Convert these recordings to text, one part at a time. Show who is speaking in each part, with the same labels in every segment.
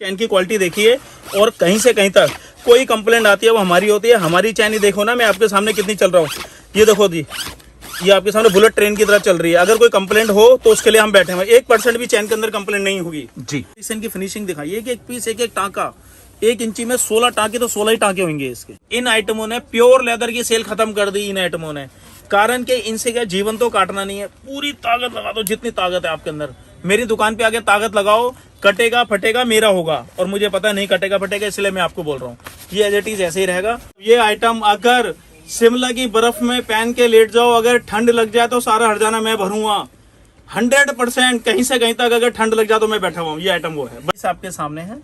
Speaker 1: चैन की क्वालिटी देखिए और कहीं से कहीं तक कोई कंप्लेंट आती है वो हमारी होती है। हमारी चैन ही देखो ना, मैं आपके सामने कितनी चल रहा हूँ, ये देखो जी, ये आपके सामने बुलेट ट्रेन की तरह चल रही है। अगर कोई कंप्लेंट हो तो उसके लिए हम बैठे हैं, 1% भी चैन के अंदर कंप्लेंट नहीं होगी
Speaker 2: जी।
Speaker 1: इनकी फिनिशिंग दिखाइए कि एक पीस एक टाँका 1 इंची में 16 टाँके तो 16 ही टाँके होंगे इसके। इन आइटमों ने प्योर लेदर की सेल खत्म कर दी इन आइटमों ने, कारण कि इनसे क्या जीवन तो काटना नहीं है। पूरी ताकत लगा दो, जितनी ताकत है आपके अंदर। मेरी दुकान पे आके ताकत लगाओ, कटेगा फटेगा मेरा होगा, और मुझे पता नहीं कटेगा फटेगा, इसलिए मैं आपको बोल रहा हूँ ये एज इट इज ऐसे ही रहेगा। ये आइटम अगर शिमला की बर्फ में पहन के लेट जाओ, अगर ठंड लग जाए तो सारा हर्जाना मैं भरूंगा 100%। कहीं से कहीं तक अगर ठंड लग जाए तो मैं बैठा हुआ हूँ। ये आइटम वो है, बस आपके सामने है,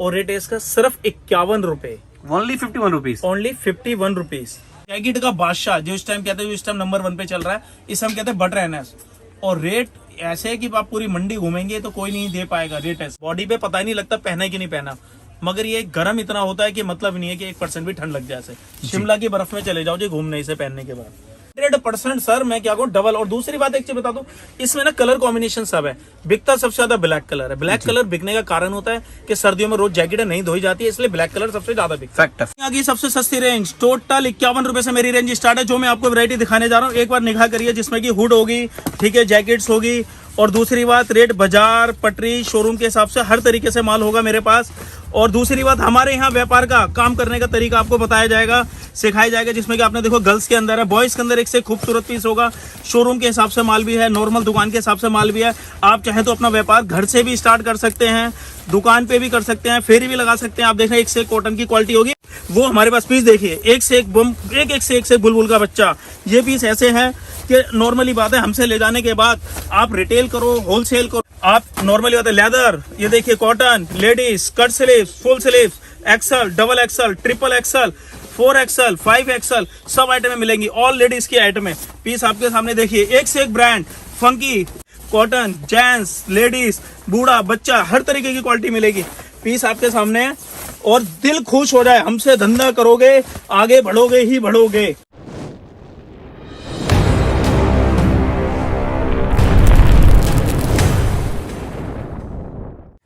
Speaker 1: और रेट है इसका सिर्फ 51 रुपए।
Speaker 2: Only 51 rupees.
Speaker 1: Only 51 rupees. Jacket का बादशाह जो इस टाइम कहते हैं, जो इस टाइम नंबर 1 पे चल रहा है, इस हम कहते हैं बटर एनएस। और रेट ऐसे है कि आप पूरी मंडी घूमेंगे तो कोई नहीं दे पाएगा। रेट ऐसे बॉडी पे पता ही नहीं लगता पहना है कि नहीं पहना, मगर ये गर्म इतना होता है कि मतलब नहीं है कि 1% भी ठंड लग जाए। ऐसे शिमला की बर्फ में चले जाओ जी घूमने इसे पहनने के बाद 100% सर मैं क्या कहूँ डबल। और दूसरी बात एक चीज बता दूं, इसमें ना कलर कॉम्बिनेशन सब है। बिकता सबसे ज्यादा ब्लैक कलर है। ब्लैक कलर बिकने का कारण होता है कि सर्दियों में रोज जैकेट नहीं धोई जाती है, इसलिए ब्लैक कलर सबसे ज्यादा बिकता है। यहाँ की सबसे सस्ती रेंज टोटल 51 रुपए से मेरी रेंज स्टार्ट है। जो मैं आपको वैरायटी दिखाने जा रहा हूँ, एक बार निगाह करिए, जिसमें की हुड होगी, ठीक है, जैकेट्स होगी। और दूसरी बात, रेट बाजार पटरी शोरूम के हिसाब से हर तरीके से माल होगा मेरे पास। और दूसरी बात, हमारे यहाँ व्यापार का काम करने का तरीका आपको बताया जाएगा, सिखाया जाएगा, जिसमें कि आपने देखो गर्ल्स के अंदर है, बॉयज के अंदर एक से खूबसूरत पीस होगा। शोरूम के हिसाब से माल भी है, नॉर्मल दुकान के हिसाब से माल भी है। आप चाहें तो अपना व्यापार घर से भी स्टार्ट कर सकते हैं, दुकान पे भी कर सकते हैं, फेरी भी लगा सकते हैं। आप देखें एक से एक कॉटन की क्वालिटी होगी। वो हमारे पास पीस देखिए, एक से एक बम, एक से बुलबुल का बच्चा। ये पीस ऐसे है कि नॉर्मली बात है, हमसे ले जाने के बाद आप रिटेल करो, होलसेल करो, आप नॉर्मली बात है लेदर, ये देखिए cotton, ladies, cut sleeves, full sleeves, XL, double XL, triple XL, 4XL, 5XL सब आइटमें मिलेंगी। ऑल लेडीज की आइटम है। पीस आपके सामने देखिए, एक से एक brand, funky, cotton, gents, ladies, बूढ़ा, बच्चा, हर तरीके की क्वालिटी मिलेगी। पीस आपके सामने है और दिल खुश हो जाए, हमसे धंधा करोगे आगे बढ़ोगे ही बढ़ोगे।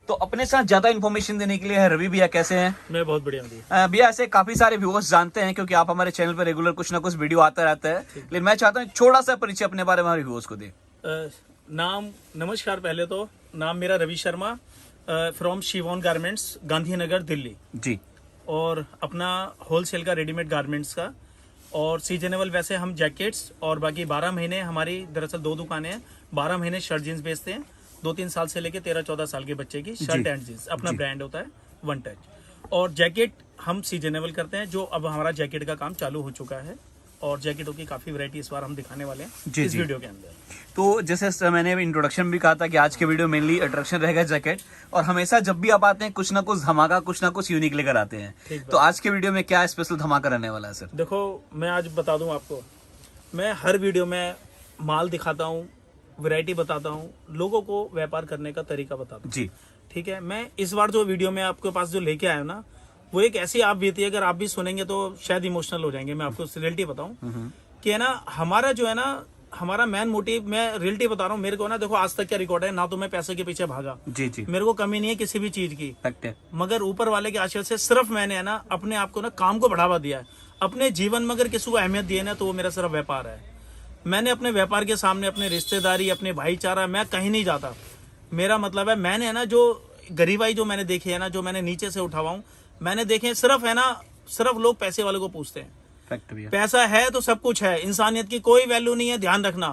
Speaker 2: तो अपने साथ ज्यादा इन्फॉर्मेशन देने के लिए है रवि भैया, कैसे हैं?
Speaker 1: मैं बहुत बढ़िया हूँ
Speaker 2: भैया। ऐसे काफी सारे व्यूअर्स जानते हैं क्योंकि आप हमारे चैनल पर रेगुलर कुछ ना कुछ वीडियो आता रहता है, लेकिन मैं चाहता हूँ छोटा सा परिचय अपने बारे में हमारे व्यूअर्स को दे।
Speaker 1: नाम, नमस्कार, पहले तो नाम मेरा रवि शर्मा, फ्रॉम शिवॉन गारमेंट्स, गांधीनगर, दिल्ली
Speaker 2: जी।
Speaker 1: और अपना होलसेल का रेडीमेड गारमेंट्स का, और सीजनेबल वैसे हम जैकेट्स, और बाकी 12 महीने हमारी दरअसल 2 दुकानें हैं। 12 महीने शर्ट जींस बेचते हैं, 2-3 साल से लेके 13-14 साल के बच्चे की शर्ट एंड जींस, अपना ब्रांड होता है वन टच। और जैकेट हम सीजनेबल करते हैं, जो अब हमारा जैकेट का काम चालू हो चुका है, और जैकेटों की काफी वैरायटी इस बार हम दिखाने वाले हैं इस वीडियो के अंदर।
Speaker 2: तो जैसे मैंने इंट्रोडक्शन भी कहा था कि आज के वीडियो मेनली अट्रैक्शन रहेगा जैकेट, और हमेशा जब भी आप आते हैं कुछ ना कुछ धमाका, कुछ ना कुछ यूनिक लेकर आते हैं। तो आज के वीडियो में क्या स्पेशल धमाका रहने वाला है सर?
Speaker 1: देखो, मैं आज बता दूं आपको, मैं हर वीडियो में माल दिखाता हूँ, वैरायटी बताता हूँ, लोगों को व्यापार करने का तरीका बताता हूँ
Speaker 2: जी।
Speaker 1: ठीक है। मैं इस बार जो वीडियो में आपके पास जो लेके आया हूँ ना, वो एक ऐसी आप बीती है, अगर आप भी सुनेंगे तो शायद इमोशनल हो जाएंगे। मैं आपको रियलिटी बताऊं कि है ना, हमारा जो है ना, हमारा मेन मोटिव, मैं रियलिटी बता रहा हूँ। मेरे को ना देखो, आज तक क्या रिकॉर्ड है ना, तो मैं पैसे के पीछे भागा,
Speaker 2: जी जी,
Speaker 1: मेरे को कमी नहीं है किसी भी चीज की,
Speaker 2: मगर
Speaker 1: ऊपर वाले के आशीर्वाद से सिर्फ मैंने है ना अपने आप को ना काम को बढ़ावा दिया है। अपने जीवन में अगर किसी को अहमियत दी है ना, तो वो मेरा सिर्फ व्यापार है। मैंने अपने व्यापार के सामने अपने रिश्तेदारी, अपने भाईचारा, मैं कहीं नहीं जाता। मेरा मतलब है, मैंने है ना जो गरीबाई जो मैंने देखी है ना, जो मैंने नीचे से उठावा हूँ, मैंने देखे सिर्फ है ना, सिर्फ लोग पैसे वाले को पूछते हैं। पैसा है तो सब कुछ है, इंसानियत की कोई वैल्यू नहीं है, ध्यान रखना।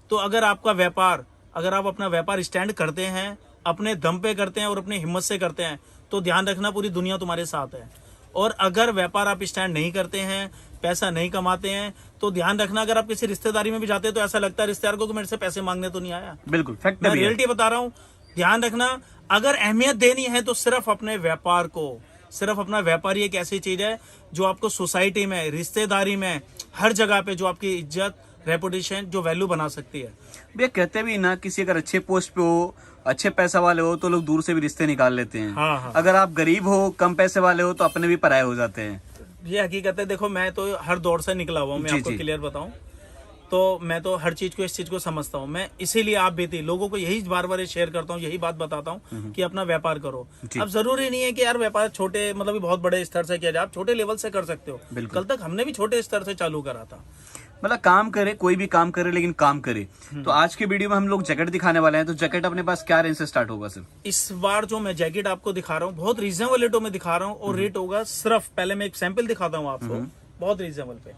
Speaker 1: तो अगर आपका व्यापार, अगर आप अपना व्यापार स्टैंड करते हैं, अपने दम पे करते हैं और अपनी हिम्मत से करते हैं, तो ध्यान रखना पूरी दुनिया तुम्हारे साथ है। और अगर व्यापार आप स्टैंड नहीं करते हैं, पैसा नहीं कमाते हैं, तो ध्यान रखना, अगर आप किसी रिश्तेदारी में भी जाते हैं तो ऐसा लगता है रिश्तेदार को कि मेरे से पैसे मांगने तो नहीं आया।
Speaker 2: बिल्कुल फैक्ट,
Speaker 1: मैं रियलिटी बता रहा हूँ। ध्यान रखना, अगर अहमियत देनी है तो सिर्फ अपने व्यापार को, सिर्फ अपना व्यापार ही एक ऐसी चीज है जो आपको सोसाइटी में, रिश्तेदारी में, हर जगह पे जो आपकी इज्जत, रेपुटेशन, जो वैल्यू बना सकती है।
Speaker 2: भैया कहते भी ना, किसी अगर अच्छे पोस्ट पे हो, अच्छे पैसा वाले हो, तो लोग दूर से भी रिश्ते निकाल लेते हैं।
Speaker 1: हाँ।
Speaker 2: अगर आप गरीब हो, कम पैसे वाले हो, तो अपने भी पराये हो जाते हैं।
Speaker 1: ये हकीकत है। देखो, मैं तो हर दौर से निकला हुआ हूँ, मैं आपको क्लियर बताऊं तो मैं तो हर चीज को इस चीज को समझता हूँ। मैं इसीलिए आप भी थी लोगों को यही बार बार शेयर करता हूँ, यही बात बताता हूँ कि अपना व्यापार करो। अब जरूरी नहीं है कि यार व्यापार छोटे मतलब बहुत बड़े स्तर से किया जाए, आप छोटे लेवल से कर सकते हो। कल तक हमने भी छोटे स्तर से चालू करा था।
Speaker 2: मतलब काम करे, कोई भी काम करे लेकिन काम करे। तो आज के वीडियो में हम लोग जैकेट दिखाने वाले हैं। तो जैकेट अपने पास क्या रेंज से स्टार्ट होगा सर?
Speaker 1: इस बार जो मैं जैकेट आपको दिखा रहा हूँ बहुत रीजनेबल रेटों में दिखा रहा हूँ, और रेट होगा सिर्फ, पहले मैं एक सैंपल दिखाता हूँ आपको, बहुत रीजनेबल पे।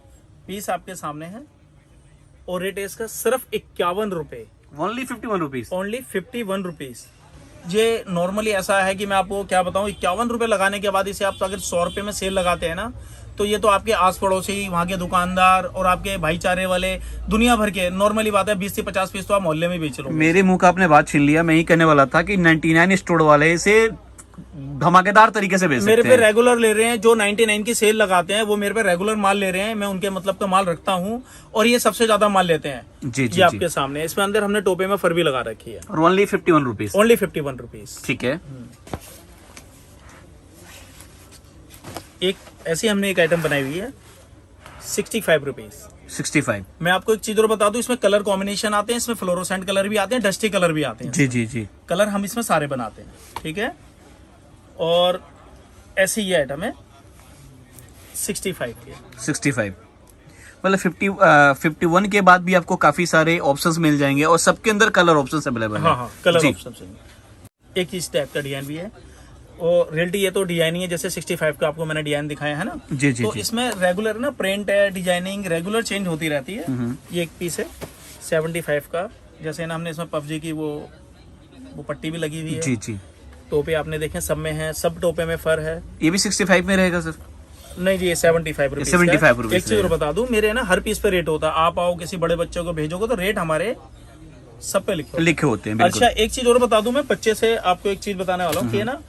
Speaker 1: पीस आपके सामने है और रेट है इसका सिर्फ 51 रुपए।
Speaker 2: Only 51 rupees.
Speaker 1: Only 51 rupees. ये नॉर्मली ऐसा है कि मैं आपको क्या बताऊं, 51 रुपए लगाने के बाद इसे आप अगर 100 रुपए में सेल लगाते हैं ना, तो ये तो आपके आस पड़ोसी, वहाँ के दुकानदार और आपके भाईचारे वाले दुनिया भर के, नॉर्मली बात है 20 से 50 पीस तो आप मोहल्ले में बेच लो।
Speaker 2: मेरे मुंह का आपने बात छीन लिया। मैं ही कहने वाला था कि 99 स्टोर वाले इसे धमाकेदार तरीके से बेच
Speaker 1: मेरे
Speaker 2: सकते
Speaker 1: पे
Speaker 2: हैं।
Speaker 1: रेगुलर ले रहे हैं, जो 99 की सेल लगाते हैं वो मेरे पे रेगुलर माल ले रहे हैं। मैं उनके मतलब का माल रखता हूँ और ये सबसे ज्यादा माल लेते हैं।
Speaker 2: जी जी
Speaker 1: ये आपके सामने, इसमें अंदर हमने टोपे में फर भी लगा रखी है।
Speaker 2: और ओनली 51 रुपीज।
Speaker 1: Only 51 rupees.
Speaker 2: ठीक है।
Speaker 1: एक ऐसी हमने एक आइटम बनाई हुई है 65 रुपीज।
Speaker 2: 65।
Speaker 1: मैं आपको एक चीज और बता दूं, इसमें कलर कॉम्बिनेशन आते हैं, इसमें फ्लोरोसेंट कलर भी आते हैं, डस्टी कलर भी आते हैं।
Speaker 2: जी जी जी।
Speaker 1: कलर हम इसमें सारे बनाते हैं, ठीक है। और ऐसी ये आइटम है 65 की।
Speaker 2: 65 मतलब 51 के बाद भी आपको काफी सारे ऑप्शंस मिल जाएंगे और सबके अंदर कलर ऑप्शंस अवेलेबल है।
Speaker 1: हाँ हाँ, कलर
Speaker 2: जी।
Speaker 1: ऑप्शन। एक इस टाइप का डिजाइन भी है, और रियलिटी ये तो डिजाइन ही है, जैसे 65 का आपको मैंने डिजाइन दिखाया है ना।
Speaker 2: जी जी
Speaker 1: तो
Speaker 2: जी।
Speaker 1: इसमें रेगुलर ना प्रिंट है, डिजाइनिंग रेगुलर चेंज होती रहती है। ये एक पीस है 75 का, जैसे ना हमने इसमें पबजी की वो पट्टी भी लगी हुई है।
Speaker 2: जी जी।
Speaker 1: टोपे आपने देखे सब में है, सब टोपे में फर है।
Speaker 2: ये भी 65 में रहेगा सर?
Speaker 1: नहीं जी, ये 75 रुपीज।
Speaker 2: 75 रुपीज।
Speaker 1: एक चीज और बता दूं, मेरे ना हर पीस पे रेट होता है। आप आओ किसी बड़े बच्चों को भेजोगे तो रेट हमारे सब पे लिखे
Speaker 2: होते हैं। बिल्कुल।
Speaker 1: अच्छा, एक चीज और बता दूं, मैं बच्चे से आपको एक चीज बताने वाला हूँ कि ना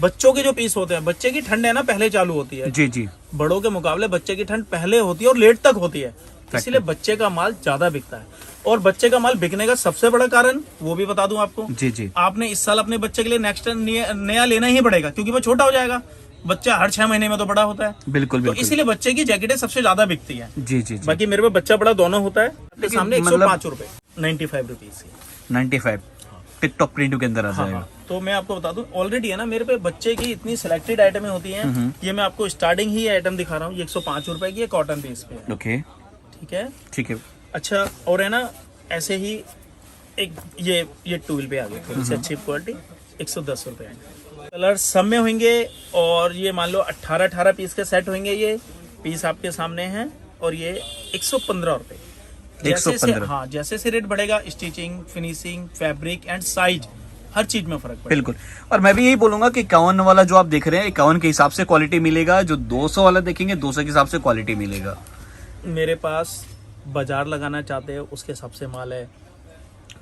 Speaker 1: बच्चों के जो पीस होते हैं, बच्चे की ठंड है ना पहले चालू होती है।
Speaker 2: जी जी।
Speaker 1: बड़ों के मुकाबले बच्चे की ठंड पहले होती है और लेट तक होती है, इसीलिए बच्चे का माल ज्यादा बिकता है। और बच्चे का माल बिकने का सबसे बड़ा कारण वो भी बता दूं आपको।
Speaker 2: जी जी।
Speaker 1: आपने इस साल अपने बच्चे के लिए नेक्स्ट नया लेना ही पड़ेगा, क्योंकि वो छोटा हो जाएगा। बच्चा हर 6 महीने में तो बड़ा होता है।
Speaker 2: बिल्कुल
Speaker 1: तो
Speaker 2: बिल्कुल।
Speaker 1: इसीलिए बच्चे की जैकेटें सबसे ज्यादा बिकती है।
Speaker 2: जी जी जी।
Speaker 1: बाकी मेरे पे बच्चा बड़ा दोनों होता है। आपके सामने
Speaker 2: मतलब
Speaker 1: 105 रुपए, 95 रुपीज की।
Speaker 2: 95 टिकटॉक प्रिंट के अंदर आ
Speaker 1: हाँ
Speaker 2: जाएगा।
Speaker 1: हाँ। तो मैं आपको बता दूं, ऑलरेडी है ना मेरे पे बच्चे की इतनी सिलेक्टेड आइटमें होती हैं। ये मैं आपको स्टार्टिंग ही आइटम दिखा रहा हूँ, ये 105 रुपए की है, कॉटन बेस पे है।
Speaker 2: ओके
Speaker 1: ठीक है।
Speaker 2: ठीक है।
Speaker 1: अच्छा, और है ना ऐसे ही एक ये टूल पे आ गई थोड़ी सी अच्छी क्वालिटी, 110 रुपए। कलर सब में होंगे, और ये मान लो 18 पीस के सेट होंगे। ये पीस आपके सामने हैं, और ये 115 रुपए। जैसे से, हाँ, जैसे से रेट बढ़ेगा, stitching, finishing, fabric and size, हर चीज में फर्क पड़ेगा।
Speaker 2: बिल्कुल। और मैं भी यही बोलूंगा कि 51 वाला जो आप देख रहे हैं, 51 के हिसाब से क्वालिटी मिलेगा। जो 200 वाला देखेंगे, 200 के हिसाब से क्वालिटी मिलेगा।
Speaker 1: मेरे पास बाजार लगाना चाहते हैं उसके हिसाब से माल है,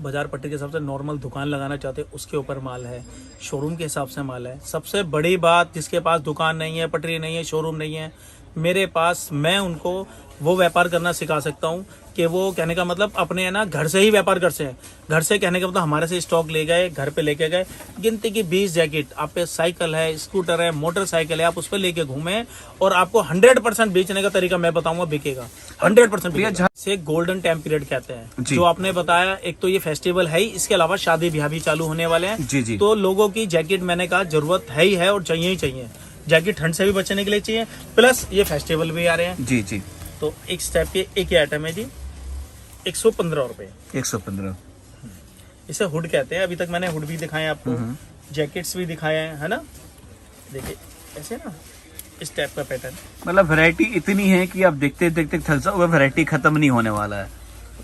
Speaker 1: बाजार पट्टी के हिसाब से नॉर्मल दुकान लगाना चाहते हैं उसके ऊपर माल है, शोरूम के हिसाब से माल है। सबसे बड़ी बात, जिसके पास दुकान नहीं है, पटरी नहीं है, शोरूम नहीं है, मेरे पास, मैं उनको वो व्यापार करना सिखा सकता हूँ कि वो, कहने का मतलब अपने है ना घर से ही व्यापार कर सकें। घर से कहने का मतलब हमारे से स्टॉक ले गए, घर पे लेके गए, गिनती की 20 जैकेट, आप पे साइकिल है, स्कूटर है, मोटरसाइकिल है, आप उस पर लेके घूमे, और आपको 100% बेचने का तरीका मैं बताऊंगा, बिकेगा 100%। से गोल्डन टाइम पीरियड कहते हैं, जो आपने बताया। एक तो ये फेस्टिवल है ही, इसके अलावा शादी ब्याह भी चालू होने वाले हैं।
Speaker 2: जी जी।
Speaker 1: तो लोगों की जैकेट, मैंने कहा, जरूरत है ही है और चाहिए ही चाहिए। जैकेट ठंड से भी बचने के लिए चाहिए, प्लस ये फेस्टिवल भी आ रहे हैं।
Speaker 2: जी जी।
Speaker 1: तो एक स्टेप के एक ही आइटम है जी, 115 रुपए।
Speaker 2: 115।
Speaker 1: इसे हुड कहते हैं। अभी तक मैंने हुड भी दिखाए आपको, जैकेट्स भी दिखाए हैं, है ना। देखिए ऐसे ना, इस टाइप का पैटर्न।
Speaker 2: मतलब वैरायटी इतनी है कि आप देखते देखते थक जाओगे, वैरायटी खत्म नहीं होने वाला है।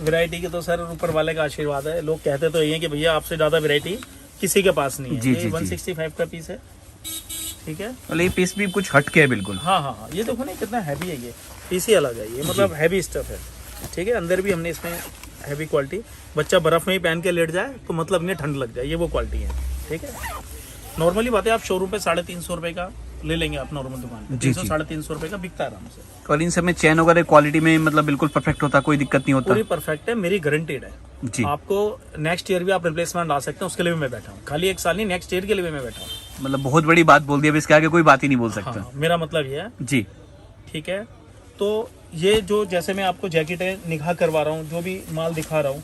Speaker 1: वैरायटी की तो सर ऊपर वाले का आशीर्वाद है। लोग कहते तो यही है कि भैया आपसे ज्यादा वैरायटी किसी के पास नहीं है।
Speaker 2: जी,
Speaker 1: ये
Speaker 2: जी, जी।
Speaker 1: 165 का पीस है, ठीक है।
Speaker 2: मतलब ये पीस भी कुछ हटके है बिल्कुल।
Speaker 1: हाँ हाँ हाँ, ये देखो ना कितना हैवी है। ये पीस ही अलग है, ये मतलब हैवी स्टफ है, ठीक है। अंदर भी हमने इसमें हैवी क्वालिटी, बच्चा बर्फ में ही पहन के लेट जाए तो मतलब नहीं ठंड लग जाए, ये वो क्वालिटी है, ठीक है। नॉर्मली बात है, आप शोरूम पे 350 रुपए का ले लेंगे आप नॉर्मल दुकान पे, 300-350 रुपए का बिकता है आराम से।
Speaker 2: और इन सब में चैन वगैरह क्वालिटी में मतलब बिल्कुल परफेक्ट होता, कोई दिक्कत नहीं होता।
Speaker 1: पूरी परफेक्ट है, मेरी गारंटेड है
Speaker 2: जी।
Speaker 1: आपको नेक्स्ट ईयर भी आप रिप्लेसमेंट ला सकते हैं, उसके लिए भी मैं बैठा हूँ। खाली एक साल नहीं, नेक्स्ट ईयर के लिए भी मैं बैठा हूँ।
Speaker 2: मतलब बहुत बड़ी बात बोल दी, अब इसके आगे कोई बात ही नहीं बोल सकता।
Speaker 1: हाँ, मेरा मतलब ये है
Speaker 2: जी।
Speaker 1: ठीक है। तो ये जो जैसे मैं आपको जैकेटें निगाह करवा रहा हूँ, जो भी माल दिखा रहा हूँ,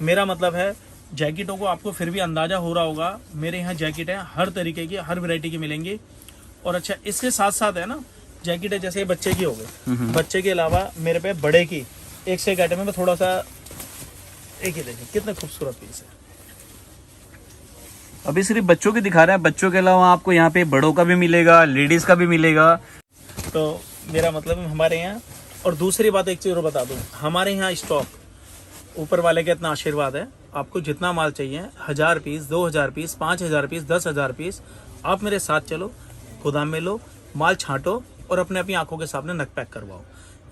Speaker 1: मेरा मतलब है जैकेटों को आपको फिर भी अंदाजा हो रहा होगा, मेरे यहाँ जैकेटें हर तरीके की, हर वैरायटी की मिलेंगी। और अच्छा, इसके साथ साथ है ना जैकेटें, जैसे ये बच्चे की हो गई, बच्चे के अलावा मेरे पे बड़े की एक से एक आइटम में थोड़ा सा, एक ही देखिए कितने खूबसूरत पीस है।
Speaker 2: अभी सिर्फ बच्चों की दिखा रहे हैं, बच्चों के अलावा आपको यहाँ पे बड़ों का भी मिलेगा, लेडीज का भी मिलेगा।
Speaker 1: तो मेरा मतलब है हमारे यहाँ, और दूसरी बात एक चीज़ और बता दूं, हमारे यहाँ स्टॉक ऊपर वाले का इतना आशीर्वाद है, आपको जितना माल चाहिए 1000 पीस, 2000 पीस, 5000 पीस, 10,000 पीस, आप मेरे साथ चलो, गोदाम में लो, माल छांटो और अपने अपनी आंखों के सामने नग पैक करवाओ।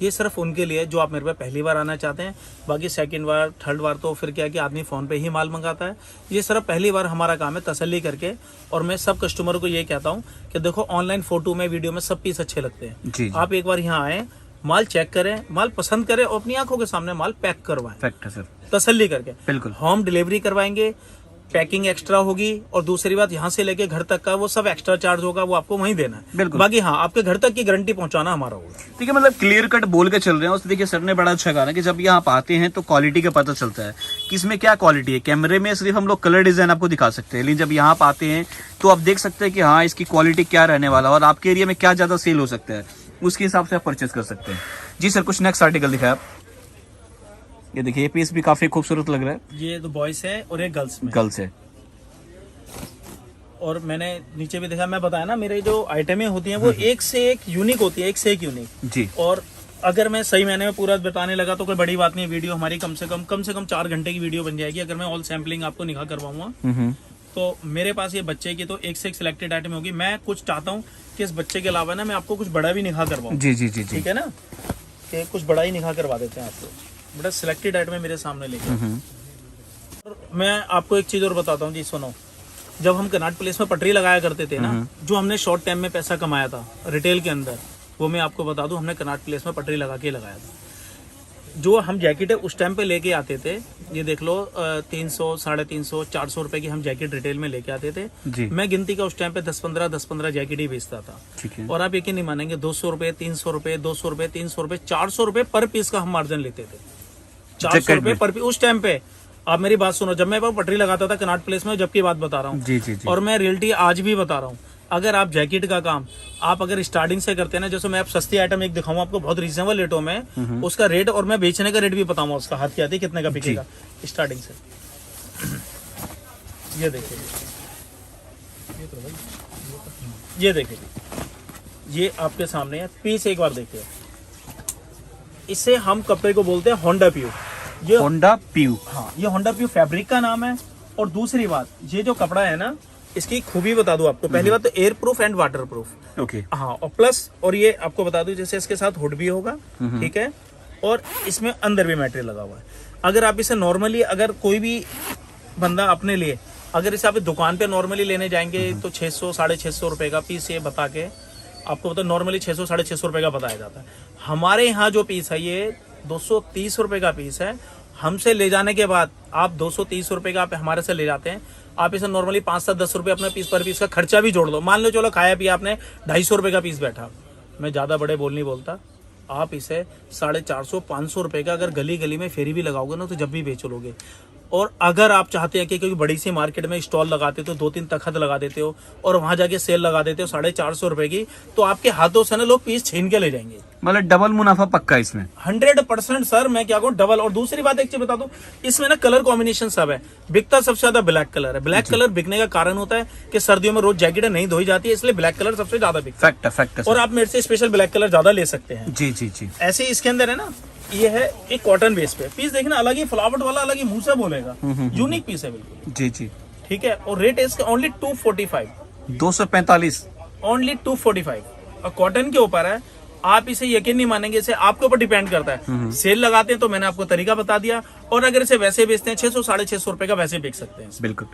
Speaker 1: ये सिर्फ उनके लिए जो आप मेरे पे पहली बार आना चाहते हैं। बाकी सेकंड बार, थर्ड बार तो फिर क्या है कि आदमी फ़ोन पे ही माल मंगाता है। ये सिर्फ पहली बार हमारा काम है तसल्ली करके। और मैं सब कस्टमर को ये कहता हूँ कि देखो, ऑनलाइन फोटो में, वीडियो में सब पीस अच्छे लगते हैं।
Speaker 2: जी।
Speaker 1: आप एक बार यहाँ आए, माल चेक करें, माल पसंद करें और अपनी आंखों के सामने माल पैक करवाएं,
Speaker 2: फैक्ट है सर,
Speaker 1: तसल्ली करके।
Speaker 2: बिल्कुल।
Speaker 1: होम डिलीवरी करवाएंगे, पैकिंग एक्स्ट्रा होगी, और दूसरी बात यहाँ से लेके घर तक का वो सब एक्स्ट्रा चार्ज होगा, वो आपको वहीं देना है।
Speaker 2: बिल्कुल।
Speaker 1: बाकी हाँ, आपके घर तक की गारंटी पहुंचाना हमारा होगा।
Speaker 2: ठीक है, मतलब क्लियर कट बोल के चल रहे हैं। उससे देखिए सर ने बड़ा अच्छा कहा ना कि जब यहाँ आप आते हैं तो क्वालिटी का पता चलता है कि इसमें क्या क्वालिटी है। कैमरे में सिर्फ हम लोग कलर डिजाइन आपको दिखा सकते हैं, लेकिन जब यहाँ आप आते हैं तो आप देख सकते हैं कि हाँ, इसकी क्वालिटी क्या रहने वाला है और आपके एरिया में क्या ज्यादा सेल हो सकता है, उसके हिसाब से आप परचेज कर सकते हैं। जी सर, कुछ नेक्स्ट आर्टिकल दिखाया आप। ये देखिए, ये पीस भी काफी खूबसूरत लग रहा है।
Speaker 1: ये तो बॉयज है और ये गर्ल्स में।
Speaker 2: गर्ल्स है।
Speaker 1: और मैंने नीचे भी देखा, मैं बताया ना, मेरे जो आइटमें होती हैं वो एक से एक यूनिक होती है, एक से एक यूनिक
Speaker 2: जी।
Speaker 1: और अगर मैं सही मैंने में पूरा बताने लगा तो कोई बड़ी बात नहीं है। वीडियो हमारी कम से कम 4 घंटे की वीडियो बन जाएगी अगर मैं ऑल सैम्पलिंग आपको निगाह करवाऊंगा। तो मेरे पास ये बच्चे की तो एक से एक सिलेक्टेड आइटम होगी। मैं कुछ चाहता हूँ कि इस बच्चे के अलावा ना मैं आपको कुछ बड़ा भी निगाह करवाऊँ।
Speaker 2: जी जी जी जी।
Speaker 1: ठीक है ना, कि कुछ बड़ा ही निगाह करवा देते हैं आपको। बड़ा सिलेक्टेड आइटम मेरे सामने लेके। और मैं आपको एक चीज और बताता हूँ जी, सुनो। जब हम कनाट प्लेस में पटरी लगाया करते थे ना, जो हमने शॉर्ट टाइम में पैसा कमाया था रिटेल के अंदर, वो मैं आपको बता दूं, हमने कनाट प्लेस में पटरी लगा के लगाया था। जो हम जैकेटें उस टाइम पे लेके आते थे, ये देख लो, 300, 350, 400 रुपए की हम जैकेट रिटेल में लेके आते थे
Speaker 2: जी।
Speaker 1: मैं गिनती का उस टाइम पे 10-15 जैकेट ही बेचता था।
Speaker 2: ठीक है।
Speaker 1: और आप यकीन नहीं मानेंगे, 200 रुपए, 300 रुपए, 200 रुपए, 300 रुपए, 400 रुपए पर पीस का हम मार्जिन लेते थे। 400 रुपए पर पीस उस टाइम पे। आप मेरी बात सुनो, जब मैं पटरी लगाता था कनाट प्लेस में, जब की बात बता रहा हूँ।
Speaker 2: जी जी जी।
Speaker 1: और मैं रियलिटी आज भी बता रहा हूँ, अगर आप जैकेट का काम आप अगर स्टार्टिंग से करते हैं ना, जैसे मैं आप सस्ती आइटम एक दिखाऊंगा आपको बहुत रीजनेबल रेटों में, उसका रेट और मैं बेचने का रेट भी बताऊंगा, उसका हाथ की आती है कितने का बिकेगा स्टार्टिंग से। ये देखिए, ये देखिए, ये आपके सामने है पीस, एक बार देखिए। इसे हम कपड़े को बोलते हैं होंडा प्यू। ये
Speaker 2: होंडा प्यू।
Speaker 1: हाँ, ये होंडा प्यू फैब्रिक का नाम है। और दूसरी बात, ये जो कपड़ा है ना, इसकी खूबी बता दूं आपको। पहली बात तो air proof and water proof.
Speaker 2: Okay.
Speaker 1: हाँ, और प्लस, और ये आपको बता दूं, जैसे इसके साथ हुड भी होगा, ठीक है, और इसमें अंदर भी मटेरियल लगा हुआ है। अगर आप इसे नॉर्मली, अगर कोई भी बंदा अपने लिए, अगर इसे आप दुकान पे नॉर्मली लेने जाएंगे तो 600, 650 रुपए का पीस ये बता के आपको बता, नॉर्मली 600, 650 रुपए का बताया जाता है। हमारे यहाँ जो पीस है ये 230 रुपए का पीस है। हमसे ले जाने के बाद आप 230 रुपए का आप हमारे से ले जाते हैं, आप इसे नॉर्मली 5 से 10 रुपए अपने पीस पर पीस का खर्चा भी जोड़ लो। मान लो चलो खाया पिया आपने, 250 रुपए का पीस बैठा, मैं ज्यादा बड़े बोल नहीं बोलता, आप इसे 450, 500 रुपए का अगर गली गली में फेरी भी लगाओगे ना, तो जब भी बेच लोगे। और अगर आप चाहते हैं कि क्योंकि बड़ी सी मार्केट में स्टॉल लगाते हो, 2-3 तखत लगा देते हो और वहां जाके सेल लगा देते हो 450 रुपए की, तो आपके हाथों से ना लोग पीस छीन के ले जाएंगे।
Speaker 2: मतलब डबल मुनाफा पक्का इसमें।
Speaker 1: 100% सर, मैं क्या कहूँ, डबल। और दूसरी बात एक चीज बता दूं, इसमें ना कलर कॉम्बिनेशन सब है। बिकता सबसे ज्यादा ब्लैक कलर है। ब्लैक कलर बिकने का कारण होता है कि सर्दियों में रोज जैकेटें नहीं धोई जाती है, इसलिए ब्लैक कलर सबसे ज्यादा बिकता है।
Speaker 2: फैक्ट है।
Speaker 1: और आप मेरे से स्पेशल ब्लैक कलर ज्यादा ले सकते हैं।
Speaker 2: जी जी जी।
Speaker 1: ऐसे ही इसके अंदर है ना, ये है एक कॉटन बेस पे पीस, देखना अलग ही फ्लावर्ट वाला, अलग ही मुंह से बोलेगा, यूनिक पीस है बिल्कुल।
Speaker 2: जी जी।
Speaker 1: ठीक है, और रेट है इसका ओनली 245,
Speaker 2: 245।
Speaker 1: ओनली 245। और कॉटन के ऊपर है, आप इसे यकीन नहीं मानेंगे, इसे आपके ऊपर डिपेंड करता है। सेल लगाते हैं तो मैंने आपको तरीका बता दिया, और अगर इसे वैसे बेचते हैं 600, 650 रुपए का वैसे बेच सकते हैं।
Speaker 2: बिल्कुल।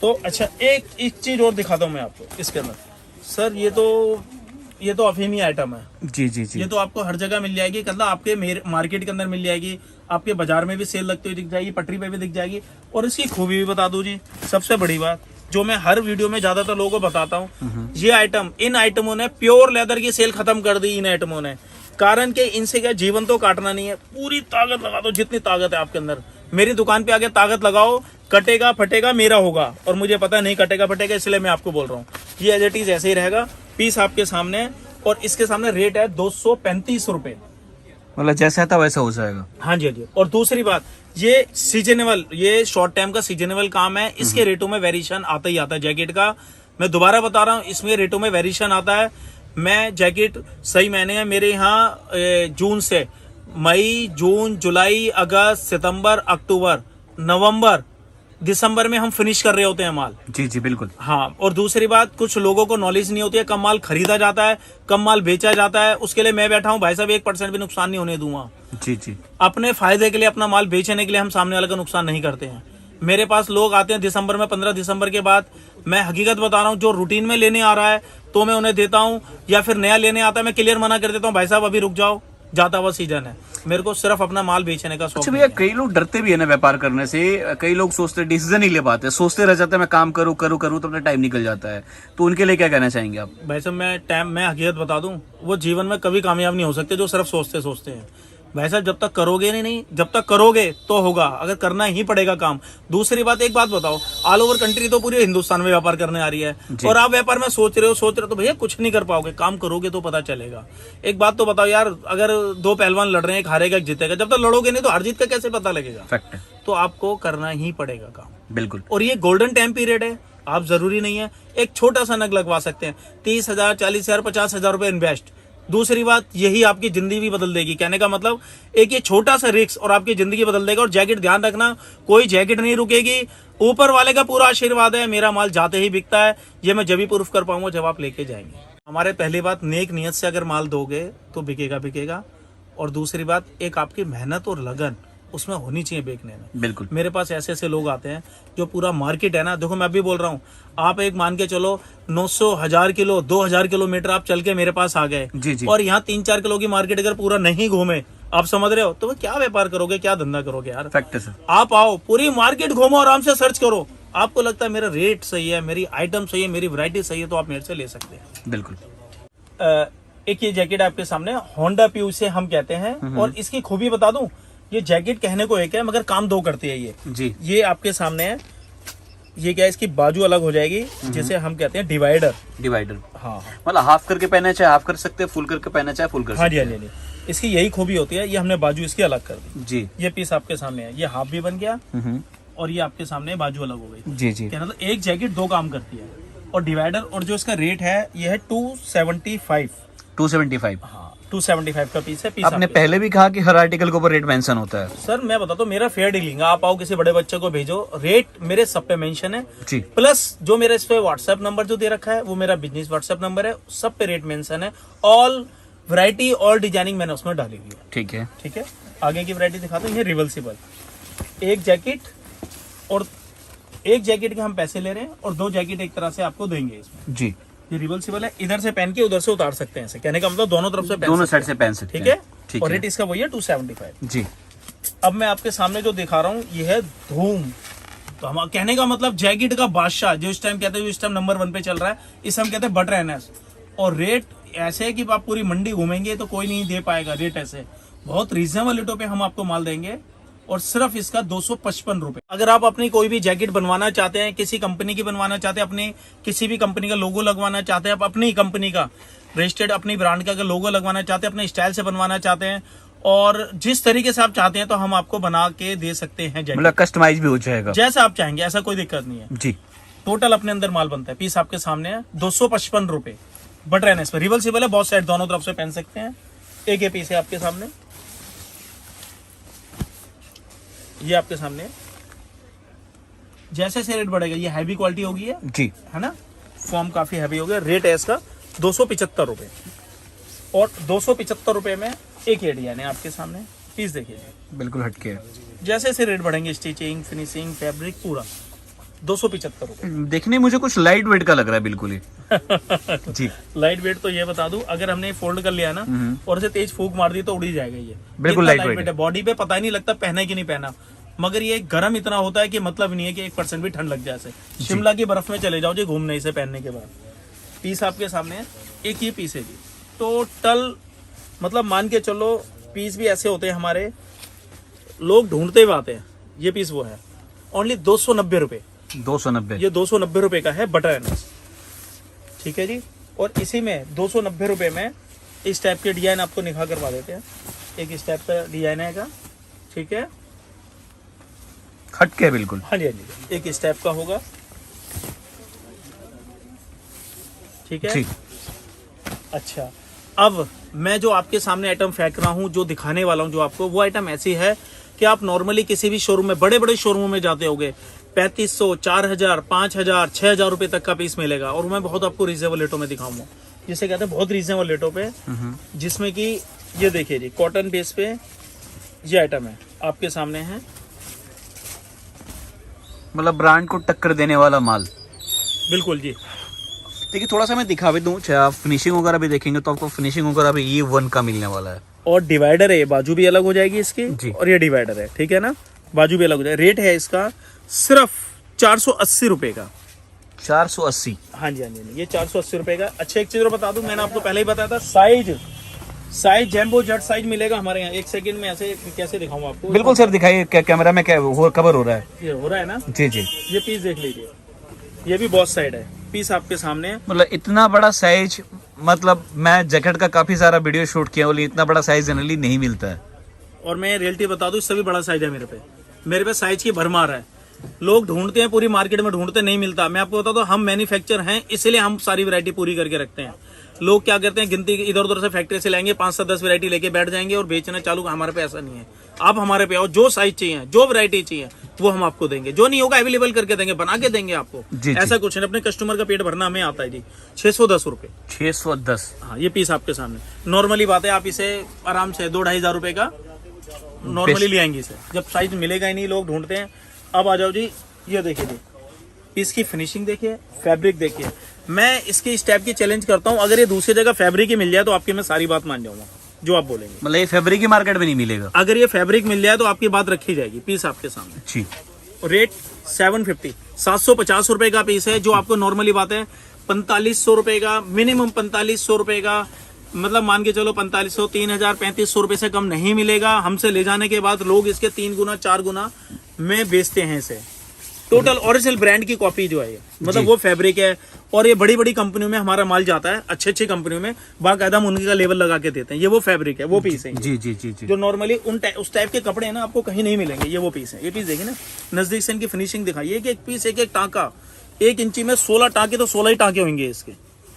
Speaker 1: तो अच्छा, एक चीज और दिखाता हूँ मैं आपको इसके अंदर। सर ये तो अफीमी आइटम है।
Speaker 2: जी जी जी।
Speaker 1: ये तो आपको हर जगह मिल जाएगी, मतलब आपके मार्केट के अंदर मिल जाएगी, आपके बाजार में भी सेल लगती हुई दिख जाएगी, पटरी पे भी दिख जाएगी। और इसकी खूबी भी बता दूं जी, सबसे बड़ी बात जो मैं हर वीडियो में ज्यादातर लोगों को बताता हूँ, ये आइटम, इन आइटमों ने प्योर लेदर की सेल खत्म कर दी। इन आइटमों ने कारण के इनसे क्या जीवन तो काटना नहीं है, पूरी ताकत लगा दो जितनी ताकत है आपके अंदर। मेरी दुकान पे आके ताकत लगाओ, कटेगा फटेगा मेरा होगा, और मुझे पता नहीं कटेगा फटेगा, इसलिए मैं आपको बोल रहा हूँ ये एज इट इज ऐसे ही रहेगा। पीस आपके सामने है और इसके सामने रेट है 235 रुपए।
Speaker 2: मतलब जैसा था वैसा हो जाएगा।
Speaker 1: हाँ जी, हाँ जी। और दूसरी बात, ये सीजनेबल, ये शॉर्ट टाइम का सीजनेबल काम है, इसके रेटों में वेरिएशन आता ही आता है। जैकेट का मैं दोबारा बता रहा हूँ, इसमें रेटों में वेरिएशन आता है। मैं जैकेट सही मैंने है मेरे यहाँ जून से मई, जून, जुलाई, अगस्त, सितंबर, अक्टूबर, नवंबर, दिसंबर में हम फिनिश कर रहे होते हैं माल।
Speaker 2: जी जी बिल्कुल।
Speaker 1: हाँ, और दूसरी बात, कुछ लोगों को नॉलेज नहीं होती है, कम माल खरीदा जाता है, कम माल बेचा जाता है, उसके लिए मैं बैठा हूँ भाई साहब, 1% भी नुकसान नहीं होने दूंगा।
Speaker 2: जी जी।
Speaker 1: अपने फायदे के लिए, अपना माल बेचने के लिए हम सामने वाले का नुकसान नहीं करते हैं। मेरे पास लोग आते हैं दिसंबर में, 15 दिसंबर के बाद, मैं हकीकत बता रहा हूँ, जो रूटीन में लेने आ रहा है तो मैं उन्हें देता हूँ, या फिर नया लेने आता है मैं क्लियर मना कर देता हूँ, भाई साहब अभी रुक जाओ, जाता हुआ सीजन है। मेरे को सिर्फ अपना माल बेचने का शौक।
Speaker 2: अच्छा भैया, कई लोग डरते भी है ना व्यापार करने से, कई लोग सोचते डिसीजन नहीं ले पाते, सोचते रह जाते हैं मैं काम करूँ करूँ करूँ, तो अपना टाइम निकल जाता है, तो उनके लिए क्या कहना चाहेंगे आप?
Speaker 1: भाई साहब मैं हकीकत बता दूं, वो जीवन में कभी कामयाब नहीं हो सकते जो सिर्फ सोचते सोचते हैं। भाई साहब जब तक करोगे नहीं, जब तक करोगे तो होगा, अगर करना ही पड़ेगा काम। दूसरी बात, एक बात बताओ, ऑल ओवर कंट्री तो पूरे हिंदुस्तान में व्यापार करने आ रही है, और आप व्यापार में सोच रहे हो तो भैया कुछ नहीं कर पाओगे, काम करोगे तो पता चलेगा। एक बात तो बताओ यार, अगर दो पहलवान लड़ रहे हैं, एक हारेगा एक जीतेगा, जब तक लड़ोगे नहीं तो हार जीत का कैसे पता लगेगा?
Speaker 2: फैक्ट है।
Speaker 1: तो आपको करना ही पड़ेगा काम,
Speaker 2: बिल्कुल।
Speaker 1: और ये गोल्डन टाइम पीरियड है। आप जरूरी नहीं है, एक छोटा सा नग लगवा सकते हैं, 30,000, 40,000, 50,000 रुपए इन्वेस्ट। दूसरी बात, यही आपकी जिंदगी भी बदल देगी। कहने का मतलब, एक ये छोटा सा रिस्क और आपकी जिंदगी बदल देगा। और जैकेट ध्यान रखना, कोई जैकेट नहीं रुकेगी, ऊपर वाले का पूरा आशीर्वाद है, मेरा माल जाते ही बिकता है। ये मैं जब भी प्रूफ कर पाऊंगा जब आप लेके जाएंगे। हमारे पहली बात, नेक नियत से अगर माल दोगे तो बिकेगा बिकेगा, और दूसरी बात, एक आपकी मेहनत और लगन उसमें होनी चाहिए बेचने में।
Speaker 2: बिल्कुल।
Speaker 1: मेरे पास ऐसे ऐसे लोग आते हैं जो पूरा मार्केट है ना, देखो मैं अभी बोल रहा हूँ, आप एक मान के चलो 900, 1000 किलो, 2000 किलोमीटर आप चल के मेरे पास आ गए,
Speaker 2: जी जी।
Speaker 1: और यहाँ 3-4 किलो की मार्केट अगर पूरा नहीं घूमे, आप समझ रहे हो, तो वो क्या व्यापार करोगे, क्या धंधा करोगे यार?
Speaker 2: फैक्ट है सर।
Speaker 1: आप आओ, पूरी मार्केट घूमो, आराम से सर्च करो, आपको लगता है मेरा रेट सही है, मेरी आइटम सही है, मेरी वैरायटी सही है, तो आप मेरे से ले सकते हैं।
Speaker 2: बिल्कुल।
Speaker 1: एक ये जैकेट आपके सामने होंडा प्यू से हम कहते हैं, और इसकी खूबी बता दूं, ये जैकेट कहने को एक है मगर काम दो करती है ये
Speaker 2: जी।
Speaker 1: ये आपके सामने है, ये क्या है, इसकी बाजू अलग हो जाएगी, जिसे हम कहते हैं डिवाइडर।
Speaker 2: डिवाइडर।
Speaker 1: हाँ,
Speaker 2: मतलब हाफ करके पहना चाहे हाफ कर सकते हैं, फुल करके पहना चाहे फुल कर
Speaker 1: हाँ
Speaker 2: सकते
Speaker 1: जी, हाँ जी। इसकी यही खूबी होती है, ये हमने बाजू इसकी अलग कर दी।
Speaker 2: हैं। जी।
Speaker 1: ये पीस आपके सामने है, ये हाफ भी बन गया, और ये आपके सामने बाजू अलग हो गई।
Speaker 2: जी जी।
Speaker 1: क्या मतलब, एक जैकेट दो काम करती है। और डिवाइडर, और जो इसका रेट है ये है 275।
Speaker 2: 275।
Speaker 1: हाँ, 275 का पीस है। पीस
Speaker 2: आपने पहले भी कहा कि हर आर्टिकल के ऊपर रेट मेंशन होता है।
Speaker 1: सर मैं बताता हूँ, मेरा फेयर डीलिंग, आप आओ किसी बड़े बच्चे को भेजो, रेट मेरे सब पे मेंशन है
Speaker 2: जी।
Speaker 1: प्लस जो मेरा इस पे व्हाट्सएप नंबर जो दे रखा है वो मेरा बिजनेस व्हाट्सएप नंबर है, सब पे रेट मेंशन है। ऑल वैरायटी, ऑल डिजाइनिंग मैंने उसमें डाली हुई है।
Speaker 2: ठीक है।
Speaker 1: ठीक है, आगे की वैरायटी दिखाता हूँ। ये रिवर्सिबल एक जैकेट, और एक जैकेट के हम पैसे ले रहे हैं, और 2 जैकेट एक तरह से आपको देंगे इसमें।
Speaker 2: जी।
Speaker 1: ये रिवर्सिबल है, इधर से पहन के उधर से उतार सकते हैं ऐसे। कहने का मतलब दोनों तरफ से पहन
Speaker 2: दोनों
Speaker 1: सकते
Speaker 2: साइड
Speaker 1: हैं।
Speaker 2: से पहन सकते
Speaker 1: ठीक
Speaker 2: हैं।
Speaker 1: है,
Speaker 2: ठीक
Speaker 1: और
Speaker 2: है।
Speaker 1: रेट इसका वही है 275।
Speaker 2: जी।
Speaker 1: अब मैं आपके सामने जो दिखा रहा हूँ ये है धूम। तो हम कहने का मतलब जैकेट का बादशाह, जो इस टाइम कहते हैं, जो इस टाइम नंबर 1 पे चल रहा है, इसे हम कहते हैं बटर एनएस। और रेट ऐसे है कि आप पूरी मंडी घूमेंगे तो कोई नहीं दे पाएगा। रेट ऐसे बहुत रीजनेबल रेटों पे हम आपको माल देंगे, और सिर्फ इसका 255 रुपए। अगर आप अपनी कोई भी जैकेट बनवाना चाहते हैं, किसी कंपनी की बनवाना चाहते हैं, अपनी किसी भी कंपनी का लोगो लगवाना चाहते हैं, आप अपनी कंपनी का रजिस्टर्ड अपनी ब्रांड का लोगो लगवाना चाहते हैं, अपने स्टाइल से बनवाना चाहते हैं, और जिस तरीके से आप चाहते हैं तो हम आपको बना के दे सकते हैं जैकेट।
Speaker 2: मतलब कस्टमाइज भी हो जाएगा
Speaker 1: जैसा आप चाहेंगे, ऐसा कोई दिक्कत नहीं है।
Speaker 2: जी।
Speaker 1: टोटल अपने अंदर माल बनता है। पीस आपके सामने है 255 रुपए। बटर एनएस पे रिवर्सिबल है, बहुत साइड दोनों तरफ से पहन सकते हैं। एक ये पीस है आपके सामने, ये आपके सामने जैसे से रेट बढ़ेगा, ये हैवी क्वालिटी होगी है ना, फॉर्म काफी हैवी हो गया। रेट है इसका 275 रुपए, और 275 रुपए में एक ये डिजाइन है आपके सामने। पीस देखिए,
Speaker 2: बिल्कुल हटके है।
Speaker 1: जैसे से रेट बढ़ेंगे, स्टिचिंग, फिनिशिंग, फैब्रिक पूरा 275 रुपए।
Speaker 2: देखने में मुझे कुछ लाइट वेट का लग रहा है बिल्कुल ही। जी।
Speaker 1: लाइट वेट तो ये बता दूं, अगर हमने फोल्ड कर लिया ना और इसे तेज फूक मार दी तो उड़ी जाएगा ये।
Speaker 2: बिल्कुल लाइट वेट
Speaker 1: है, बॉडी पे पता ही नहीं लगता पहना कि नहीं पहना, मगर ये गर्म इतना होता है कि मतलब नहीं है कि 1% भी ठंड लग जाए। ऐसे शिमला की बर्फ में चले जाओ जी घूमने इसे पहनने के बाद। पीस आपके सामने है, एक ये पीस है जी। टोटल मतलब मान के चलो पीस भी ऐसे होते हैं हमारे, लोग ढूंढते हुए आते हैं। ये पीस वो है, ओनली 290 रुपये।
Speaker 2: 290।
Speaker 1: ये 290 रुपये का है बटर एनस, ठीक है जी। और इसी में 290 रुपये में इस टाइप के डिजाइन आपको निखा करवा देते हैं। एक इस टाइप का डिजाइन है, ठीक है,
Speaker 2: हटके बिल्कुल।
Speaker 1: हाँ जी हाँ जी। एक इस टाइप का होगा, ठीक है
Speaker 2: जी।
Speaker 1: अच्छा, अब मैं जो आपके सामने आइटम फेंक रहा हूँ, जो दिखाने वाला हूँ जो आपको, वो आइटम ऐसी है कि आप नॉर्मली किसी भी शोरूम में, बड़े बड़े शोरूमों में जाते होगे, 3500, 4000, 5000, 6000 रुपए तक का पीस मिलेगा। और मैं बहुत आपको रीजनेबल रेटों में दिखाऊंगा, जिसे कहते हैं बहुत रीजनेबल रेटों पे, जिसमें कि ये देखिए जी, कॉटन बेस पे ये आइटम है आपके सामने है।
Speaker 2: मतलब ब्रांड को टक्कर देने वाला माल।
Speaker 1: बिल्कुल जी।
Speaker 2: देखिए थोड़ा सा मैं दिखा भी दूं, चाहे आप फिनिशिंग वगैरह भी देखेंगे तो आपको फिनिशिंग वगैरह भी ये 1 का मिलने वाला है।
Speaker 1: और डिवाइडर है, ये बाजू भी अलग हो जाएगी इसकी
Speaker 2: जी।
Speaker 1: और ये डिवाइडर है, ठीक है ना, बाजू भी अलग हो जाएगी। रेट है इसका सिर्फ 480 रुपए का।
Speaker 2: 480।
Speaker 1: हाँ जी हाँ जी, ये 480 रुपए का। अच्छा एक चीज और बता दूं, मैंने आपको पहले ही बताया था, साइज जैम्बो जेट साइज मिलेगा हमारे यहाँ। एक सेकंड में ऐसे कैसे दिखाऊं आपको?
Speaker 2: बिल्कुल सर दिखाइए, क्या कैमरा में क्या कवर हो रहा है?
Speaker 1: ये हो रहा है ना
Speaker 2: जी जी।
Speaker 1: ये पीस देख लीजिए, ये भी बॉस साइड है, पीस आपके सामने है।
Speaker 2: मतलब इतना बड़ा साइज, मतलब मैं जैकेट का काफी सारा वीडियो शूट किया हूँ, इतना बड़ा साइज जनरली नहीं मिलता है।
Speaker 1: और मैं रियलिटी बता दूं, इससे भी बड़ा साइज है मेरे पे साइज की भरमार है। लोग ढूंढते हैं, पूरी मार्केट में ढूंढते, नहीं मिलता। मैं आपको बता दूं, हम मैन्युफैक्चर हैं, इसलिए हम सारी वैरायटी पूरी करके रखते हैं। लोग क्या करते हैं, गिनती इधर उधर से फैक्ट्री से लाएंगे, 5 से 10 वैरायटी लेके बैठ जाएंगे और बेचना चालू। हमारे पे ऐसा नहीं है। आप हमारे पे आओ, जो साइज चाहिए, जो वैरायटी चाहिए, वो हम आपको देंगे। जो नहीं होगा अवेलेबल करके देंगे, बना के देंगे आपको।
Speaker 2: जी,
Speaker 1: ऐसा कुछ नहीं, अपने कस्टमर का पेट भरना हमें आता है जी। 610 रुपए।
Speaker 2: 610।
Speaker 1: हाँ, ये पीस आपके सामने नॉर्मली बात है, आप इसे आराम से 2-2.5 हजार रुपए का नॉर्मली ले आएंगे इसे, जब साइज मिलेगा ही नहीं, लोग ढूंढते हैं। अब आ जाओ जी, ये देखिए जी, इसकी फिनिशिंग देखिए, फैब्रिक देखिए। मैं इसकी इस टाइप की चैलेंज करता हूँ, अगर ये दूसरी जगह फैब्रिक ही मिल जाए तो आपकी मैं सारी बात मान जाऊंगा जो आप बोलेंगे।
Speaker 2: मतलब ये फैब्रिक ही मार्केट में नहीं मिलेगा?
Speaker 1: अगर ये फैब्रिक मिल जाए तो आपकी बात रखी जाएगी। पीस आपके सामने
Speaker 2: जी।
Speaker 1: रेट 750 रुपए का पीस है, जो आपको नॉर्मली बात है 4500 रुपए का, मिनिमम 4500 रुपए का। मतलब मान के चलो 4500, 3000, 3500 रुपए से कम नहीं मिलेगा। हमसे ले जाने के बाद लोग इसके 3 गुना 4 गुना में बेचते हैं इसे। टोटल ओरिजिनल ब्रांड की कॉपी जो है, मतलब वो फैब्रिक है। और ये बड़ी बड़ी कंपनियों में हमारा माल जाता है, अच्छी अच्छी कंपनियों में बाकायदा हम उनका लेवल लगा के देते हैं। ये वो फैब्रिक है, वो पीस है।
Speaker 2: जी जी जी जी।
Speaker 1: जो नॉर्मली उस टाइप के कपड़े हैं ना, आपको कहीं नहीं मिलेंगे। ये वो पीस है। ये पीस देखिए ना, नजदीक से इनकी फिनिशिंग दिखाइए। एक पीस, एक टाँका, 1 इंची में 16 टाँके, तो 16 ही टाँके होंगे इसके।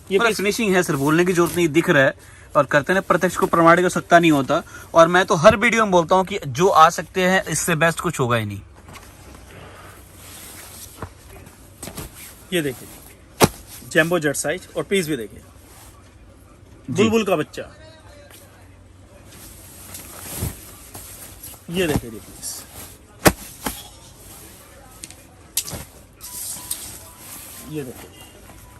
Speaker 1: ये पीस
Speaker 2: फिनिशिंग है सर, बोलने की जरूरत नहीं, दिख रहा है। और करते हैं प्रत्यक्ष को प्रमाणित कर सकता नहीं होता। और मैं तो हर वीडियो में बोलता हूँ कि जो आ सकते हैं, इससे बेस्ट कुछ होगा ही नहीं।
Speaker 1: ये देखिए जैम्बो जेट साइज, और पीस भी देखिए, बुलबुल का बच्चा। ये देखिए जी पीस, ये देखिए।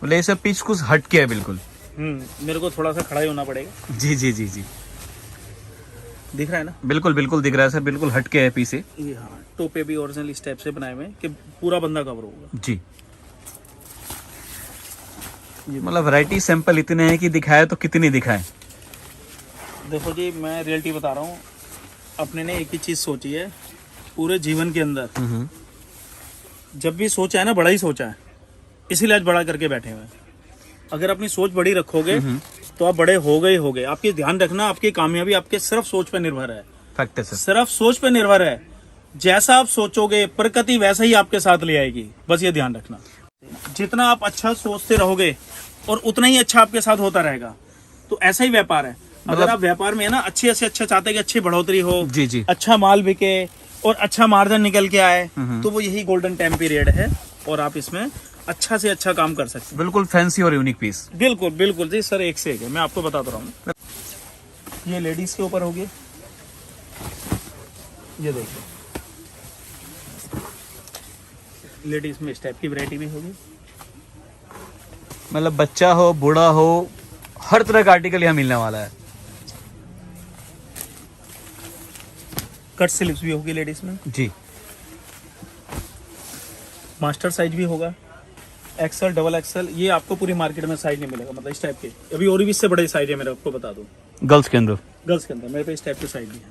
Speaker 2: बोले ये सब पीस कुछ हट के है बिल्कुल।
Speaker 1: मेरे को थोड़ा सा खड़ा ही होना पड़ेगा।
Speaker 2: जी जी जी जी।
Speaker 1: दिख रहा है ना?
Speaker 2: बिल्कुल बिल्कुल दिख रहा है सर, बिल्कुल हट के है पीस।
Speaker 1: ये हाँ, टोपे भी ओरिजिनल इस टाइप से बनाए हुए हैं कि पूरा बंदा कवर होगा
Speaker 2: जी। मतलब वैरायटी सैंपल इतने हैं कि दिखाए तो कितनी दिखाए।
Speaker 1: देखो जी, मैं रियलिटी बता रहा हूँ, अपने ने एक ही चीज सोची है पूरे जीवन के अंदर। जब भी सोचा है ना, बड़ा ही सोचा है, इसीलिए आज बड़ा करके बैठे हुए हैं। अगर अपनी सोच बड़ी रखोगे तो आप बड़े हो गए हो गए। आपकी ध्यान रखना, आपकी कामयाबी आपके सिर्फ सोच पे निर्भर है।
Speaker 2: फैक्ट है सर।
Speaker 1: सिर्फ सोच पे निर्भर है। जैसा आप सोचोगे, प्रकृति वैसा ही आपके साथ ले आएगी। बस ये ध्यान रखना, जितना आप अच्छा सोचते रहोगे और उतना ही अच्छा आपके साथ होता रहेगा। तो ऐसा ही व्यापार है। अगर आप व्यापार में है ना, अच्छे से अच्छा चाहते हैं कि अच्छी बढ़ोतरी हो,
Speaker 2: जी जी,
Speaker 1: अच्छा माल बिके और अच्छा मार्जिन निकल के आए, तो वो यही गोल्डन टाइम पीरियड है। और आप इसमें अच्छा से अच्छा काम कर सकते हैं।
Speaker 2: बिल्कुल फैंसी और यूनिक पीस।
Speaker 1: बिल्कुल बिल्कुल जी सर, एक से एक है। मैं आपको बताता रहा हूँ। ये लेडीज के ऊपर होगी, ये देखिए लेडीज में इस टाइप की वैरायटी भी होगी।
Speaker 2: मतलब बच्चा हो, बूढ़ा हो, हर तरह का आर्टिकल यहाँ मिलने वाला है।
Speaker 1: कट स्लीव्स भी होगी लेडीज में
Speaker 2: जी।
Speaker 1: मास्टर साइज भी होगा, एक्सल, डबल एक्सल। ये आपको पूरी मार्केट में साइज नहीं मिलेगा, मतलब इस टाइप के। अभी और भी इससे बड़े साइज है मेरे, आपको बता दूं।
Speaker 2: गर्ल्स के अंदर
Speaker 1: गर्ल्स के अंदर मेरे पे इस टाइप के साइड भी है,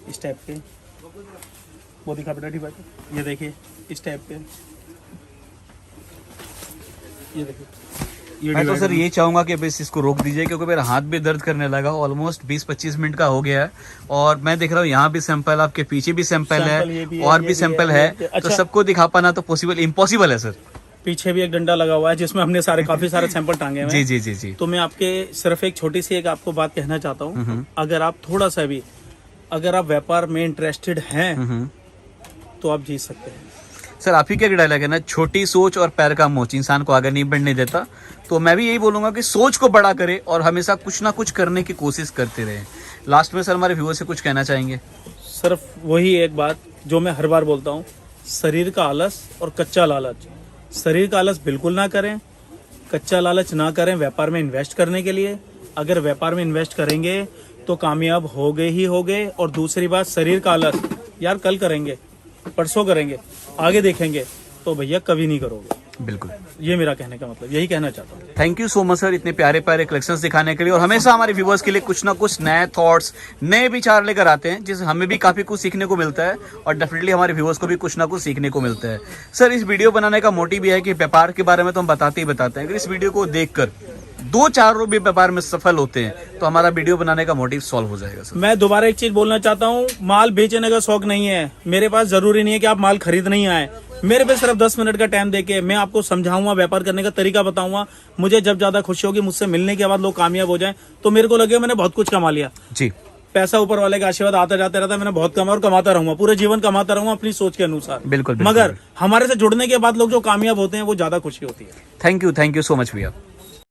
Speaker 1: इस टाइप के। वो दिखा बेटा ठीक है, ये देखिए इस टाइप के, ये देखिए ये
Speaker 2: मैं तो
Speaker 1: divider
Speaker 2: सर ये चाहूंगा कि बस इसको रोक दीजिए, क्योंकि मेरा हाथ भी दर्द करने लगा। ऑलमोस्ट 20-25 मिनट का हो गया है और मैं देख रहा हूँ यहाँ भी सैंपल, आपके पीछे भी सैंपल
Speaker 1: सैंपल ये
Speaker 2: है
Speaker 1: भी है,
Speaker 2: और
Speaker 1: ये
Speaker 2: भी
Speaker 1: भी
Speaker 2: सैंपल
Speaker 1: है,
Speaker 2: है।
Speaker 1: ये भी है।
Speaker 2: तो
Speaker 1: अच्छा।
Speaker 2: सबको दिखा पाना तो पॉसिबल इम्पॉसिबल है सर।
Speaker 1: पीछे भी एक डंडा लगा हुआ है जिसमें हमने काफी सारे सैंपल टांगे हुए
Speaker 2: जी
Speaker 1: हैं।
Speaker 2: जी जी जी।
Speaker 1: तो मैं आपके सिर्फ एक छोटी सी एक आपको बात कहना चाहता हूँ, अगर आप थोड़ा सा भी अगर आप व्यापार में इंटरेस्टेड हैं तो आप जीत सकते हैं।
Speaker 2: सर आप ही क्या डायलॉग है ना, छोटी सोच और पैर का मोच इंसान को आगे नहीं बढ़ने देता। तो मैं भी यही बोलूंगा कि सोच को बड़ा करे और हमेशा कुछ ना कुछ करने की कोशिश करते रहे। लास्ट में सर हमारे व्यूअर से कुछ कहना चाहेंगे?
Speaker 1: सिर्फ वही एक बात जो मैं हर बार बोलता हूँ, शरीर का आलस और कच्चा लालच। शरीर का आलस बिल्कुल ना करें, कच्चा लालच ना करें व्यापार में इन्वेस्ट करने के लिए। अगर व्यापार में इन्वेस्ट करेंगे तो कामयाब हो गए ही हो गए। और दूसरी बात, शरीर का आलस यार कल करेंगे, परसों करेंगे, आगे देखेंगे, तो भैया कभी नहीं करोगे।
Speaker 2: बिल्कुल,
Speaker 1: ये मेरा कहने का मतलब, यही कहना चाहता हूँ।
Speaker 2: Thank you so much sir इतने प्यारे प्यारे कलेक्शंस दिखाने के लिए, और हमेशा हमारे व्यूवर्स के लिए कुछ ना कुछ नए थॉट्स, नए विचार लेकर आते हैं, जिससे हमें भी काफी कुछ सीखने को मिलता है और डेफिनेटली हमारे व्यूवर्स को भी कुछ ना कुछ सीखने को मिलता है। सर इस वीडियो बनाने का मोटिव ये है कि व्यापार के बारे में तो हम बताते ही बताते हैं, अगर इस वीडियो को देखकर 2-4 लोग भी व्यापार में सफल होते हैं तो हमारा वीडियो बनाने का मोटिव सॉल्व हो जाएगा सर।
Speaker 1: मैं दोबारा एक चीज बोलना चाहता हूँ, माल बेचने का शौक नहीं है मेरे पास। जरूरी नहीं है कि आप माल खरीद नहीं आए, मेरे पे सिर्फ 10 मिनट का टाइम देके मैं आपको समझाऊंगा, व्यापार करने का तरीका बताऊंगा। मुझे जब ज्यादा खुशी होगी मुझसे मिलने के बाद लोग कामयाब हो जाएं, तो मेरे को लगे मैंने बहुत कुछ कमा लिया।
Speaker 2: जी,
Speaker 1: पैसा ऊपर वाले का आशीर्वाद आता जाता रहता है, मैंने बहुत कमा और कमाता रहूंगा, पूरे जीवन कमाता रहूंगा अपनी सोच के अनुसार।
Speaker 2: बिल्कुल,
Speaker 1: मगर हमारे से जुड़ने के बाद लोग जो कामयाब होते हैं वो ज्यादा खुशी होती है।
Speaker 2: थैंक यू सो मच भैया।